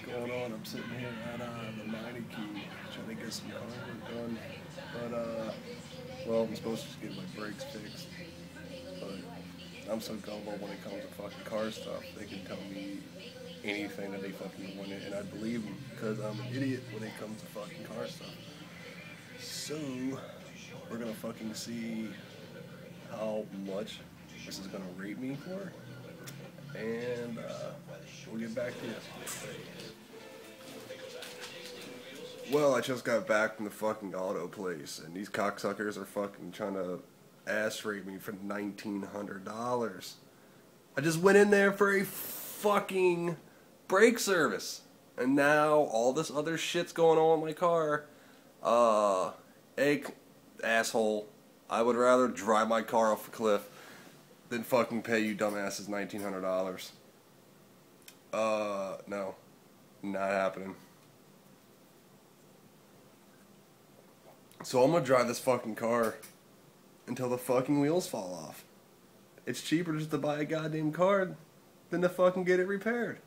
going on? I'm sitting here at the Meineke trying to get some car work done. But, well, I'm supposed to just get my brakes fixed. But I'm so gullible when it comes to fucking car stuff. They can tell me anything that they fucking want, and I believe them because I'm an idiot when it comes to fucking car stuff. So, we're gonna fucking see how much this is gonna rate me for, and we'll get back to you. Well, I just got back from the fucking auto place, and these cocksuckers are fucking trying to ass rape me for $1,900. I just went in there for a fucking brake service, and now all this other shit's going on with my car. Asshole, I would rather drive my car off a cliff than fucking pay you dumbasses $1,900. No. Not happening. So I'm gonna drive this fucking car until the fucking wheels fall off. It's cheaper just to buy a goddamn car than to fucking get it repaired.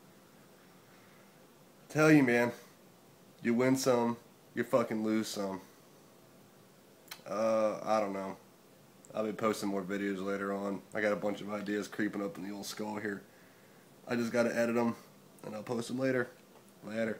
Tell you, man, you win some, you fucking lose some. I don't know. I'll be posting more videos later on. I got a bunch of ideas creeping up in the old skull here. I just gotta edit them, and I'll post them later. Later.